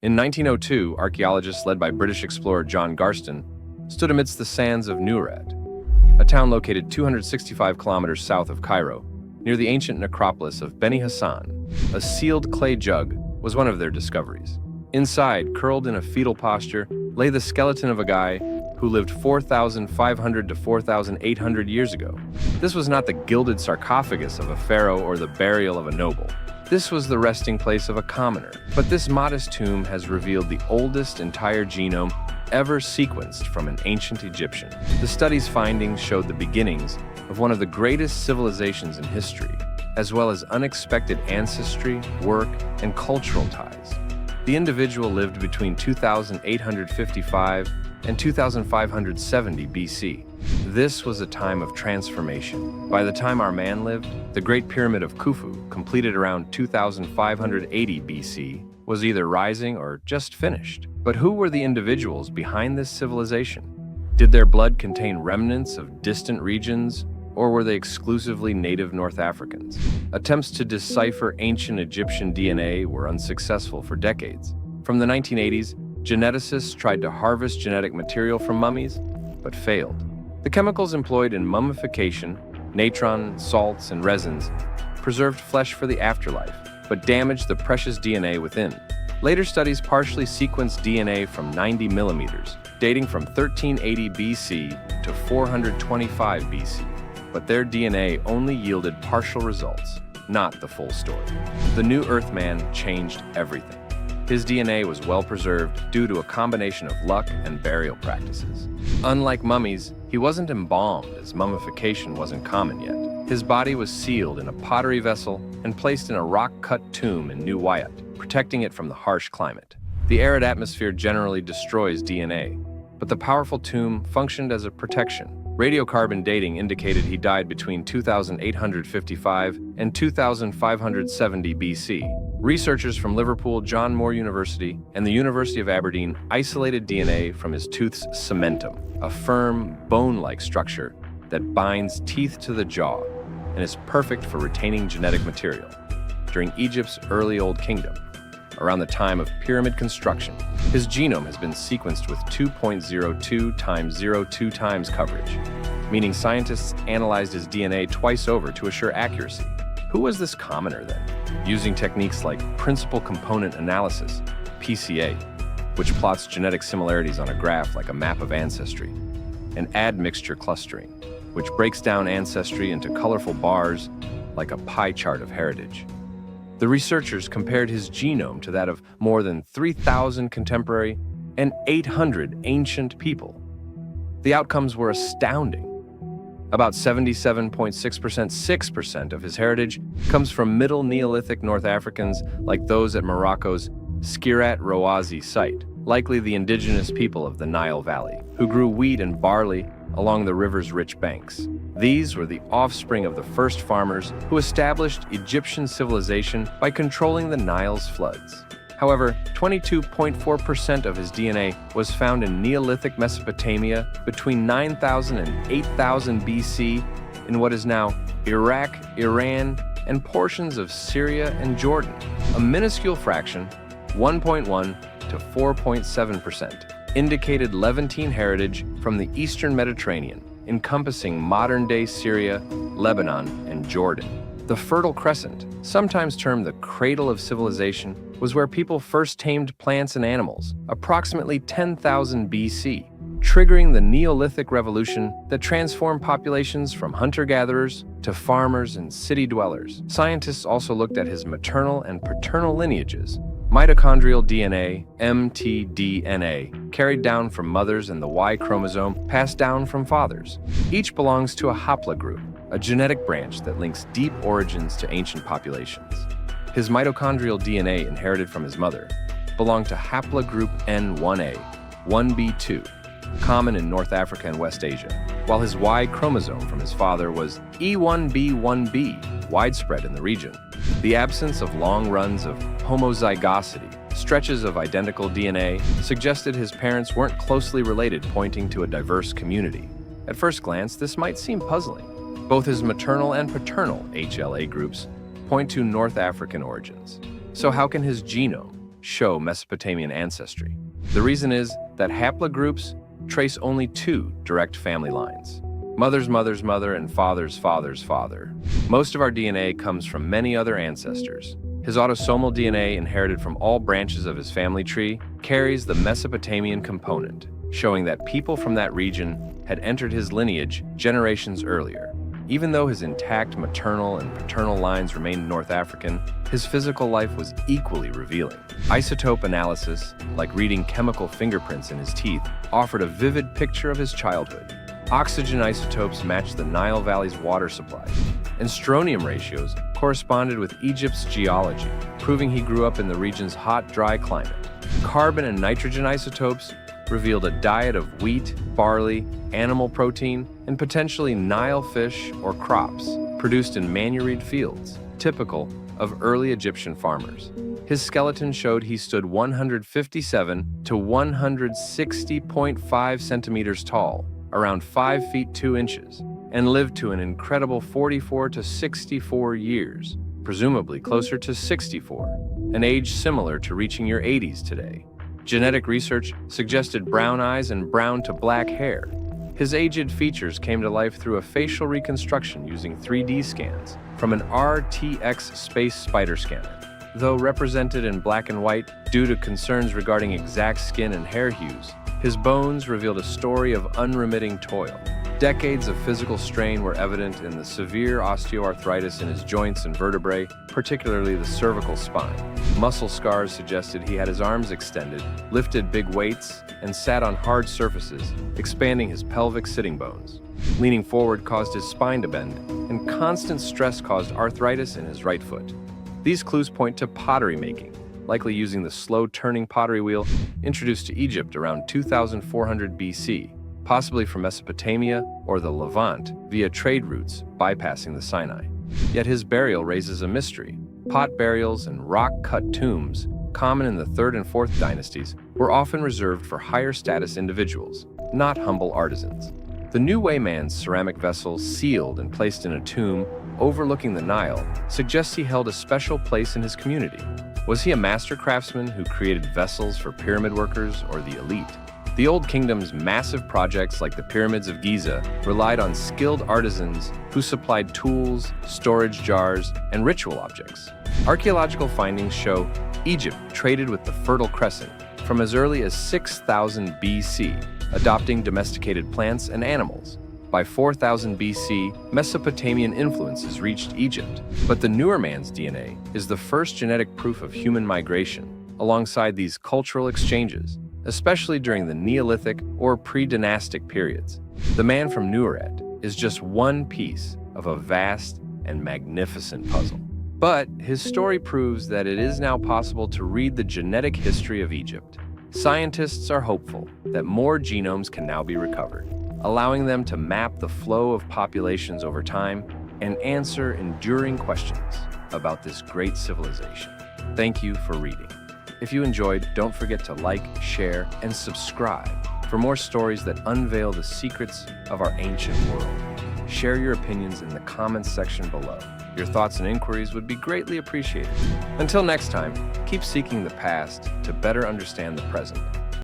In 1902, archaeologists led by British explorer John Garston stood amidst the sands of Nured, a town located 265 kilometers south of Cairo, near the ancient necropolis of Beni Hassan. A sealed clay jug was one of their discoveries. Inside, curled in a fetal posture, lay the skeleton of a guy who lived 4,500 to 4,800 years ago. This was not the gilded sarcophagus of a pharaoh or the burial of a noble. This was the resting place of a commoner. But this modest tomb has revealed the oldest entire genome ever sequenced from an ancient Egyptian. The study's findings showed the beginnings of one of the greatest civilizations in history, as well as unexpected ancestry, work, and cultural ties. The individual lived between 2,855 and 2,570 BC. This was a time of transformation. By the time our man lived, the Great Pyramid of Khufu, completed around 2,580 BC, was either rising or just finished. But who were the individuals behind this civilization? Did their blood contain remnants of distant regions, or were they exclusively native North Africans? Attempts to decipher ancient Egyptian DNA were unsuccessful for decades. From the 1980s, geneticists tried to harvest genetic material from mummies, but failed. The chemicals employed in mummification, natron, salts, and resins, preserved flesh for the afterlife, but damaged the precious DNA within. Later studies partially sequenced DNA from 90 millimeters, dating from 1380 BC to 425 BC. But their DNA only yielded partial results, not the full story. The new Earthman changed everything. His DNA was well preserved due to a combination of luck and burial practices. Unlike mummies, he wasn't embalmed, as mummification wasn't common yet. His body was sealed in a pottery vessel and placed in a rock-cut tomb in New Wyatt, protecting it from the harsh climate. The arid atmosphere generally destroys DNA, but the powerful tomb functioned as a protection. Radiocarbon dating indicated he died between 2,855 and 2,570 BC. Researchers from Liverpool John Moore University and the University of Aberdeen isolated DNA from his tooth's cementum, a firm, bone-like structure that binds teeth to the jaw and is perfect for retaining genetic material. During Egypt's early Old Kingdom, around the time of pyramid construction, his genome has been sequenced with 2.02 times 02 times coverage, meaning scientists analyzed his DNA twice over to assure accuracy. Who was this commoner then? Using techniques like principal component analysis, PCA, which plots genetic similarities on a graph like a map of ancestry, and admixture clustering, which breaks down ancestry into colorful bars like a pie chart of heritage. The researchers compared his genome to that of more than 3,000 contemporary and 800 ancient people. The outcomes were astounding. About 77.6%, 6% of his heritage comes from Middle Neolithic North Africans like those at Morocco's Skirat Roazi site, likely the indigenous people of the Nile Valley, who grew wheat and barley along the river's rich banks. These were the offspring of the first farmers who established Egyptian civilization by controlling the Nile's floods. However, 22.4% of his DNA was found in Neolithic Mesopotamia between 9,000 and 8,000 BC in what is now Iraq, Iran, and portions of Syria and Jordan. A minuscule fraction, 1.1 to 4.7%, indicated Levantine heritage from the Eastern Mediterranean, encompassing modern-day Syria, Lebanon, and Jordan. The Fertile Crescent, sometimes termed the cradle of civilization, was where people first tamed plants and animals, approximately 10,000 BC, triggering the Neolithic Revolution that transformed populations from hunter-gatherers to farmers and city dwellers. Scientists also looked at his maternal and paternal lineages. Mitochondrial DNA, mtDNA, carried down from mothers, and the Y chromosome passed down from fathers. Each belongs to a haplogroup, a genetic branch that links deep origins to ancient populations. His mitochondrial DNA, inherited from his mother, belonged to haplogroup N1A, 1B2, common in North Africa and West Asia, while his Y chromosome from his father was E1B1B, widespread in the region. The absence of long runs of homozygosity, stretches of identical DNA, suggested his parents weren't closely related, pointing to a diverse community. At first glance, this might seem puzzling. Both his maternal and paternal HLA groups point to North African origins. So how can his genome show Mesopotamian ancestry. The reason is that haplogroups trace only two direct family lines: mother's mother's mother and father's father's father. Most of our DNA comes from many other ancestors. His autosomal DNA, inherited from all branches of his family tree, carries the Mesopotamian component, showing that people from that region had entered his lineage generations earlier. Even though his intact maternal and paternal lines remained North African, his physical life was equally revealing. Isotope analysis, like reading chemical fingerprints in his teeth, offered a vivid picture of his childhood. Oxygen isotopes matched the Nile Valley's water supply, and strontium ratios corresponded with Egypt's geology, proving he grew up in the region's hot, dry climate. Carbon and nitrogen isotopes revealed a diet of wheat, barley, animal protein, and potentially Nile fish or crops produced in manureed fields, typical of early Egyptian farmers. His skeleton showed he stood 157 to 160.5 centimeters tall, around 5 feet 2 inches, and lived to an incredible 44 to 64 years, presumably closer to 64, an age similar to reaching your 80s today. Genetic research suggested brown eyes and brown to black hair. His aged features came to life through a facial reconstruction using 3D scans from an RTX space spider scanner. Though represented in black and white due to concerns regarding exact skin and hair hues, his bones revealed a story of unremitting toil. Decades of physical strain were evident in the severe osteoarthritis in his joints and vertebrae, particularly the cervical spine. Muscle scars suggested he had his arms extended, lifted big weights, and sat on hard surfaces, expanding his pelvic sitting bones. Leaning forward caused his spine to bend, and constant stress caused arthritis in his right foot. These clues point to pottery making, likely using the slow-turning pottery wheel introduced to Egypt around 2400 BC. Possibly from Mesopotamia or the Levant via trade routes bypassing the Sinai. Yet his burial raises a mystery. Pot burials and rock-cut tombs, common in the 3rd and 4th dynasties, were often reserved for higher-status individuals, not humble artisans. The New Way man's ceramic vessel, sealed and placed in a tomb overlooking the Nile, suggests he held a special place in his community. Was he a master craftsman who created vessels for pyramid workers or the elite? The Old Kingdom's massive projects like the Pyramids of Giza relied on skilled artisans who supplied tools, storage jars, and ritual objects. Archaeological findings show Egypt traded with the Fertile Crescent from as early as 6000 BC, adopting domesticated plants and animals. By 4000 BC, Mesopotamian influences reached Egypt, but the newer man's DNA is the first genetic proof of human migration. Alongside these cultural exchanges, especially during the Neolithic or pre-dynastic periods, the man from Nured is just one piece of a vast and magnificent puzzle. But his story proves that it is now possible to read the genetic history of Egypt. Scientists are hopeful that more genomes can now be recovered, allowing them to map the flow of populations over time and answer enduring questions about this great civilization. Thank you for reading. If you enjoyed, don't forget to like, share, and subscribe for more stories that unveil the secrets of our ancient world. Share your opinions in the comments section below. Your thoughts and inquiries would be greatly appreciated. Until next time, keep seeking the past to better understand the present.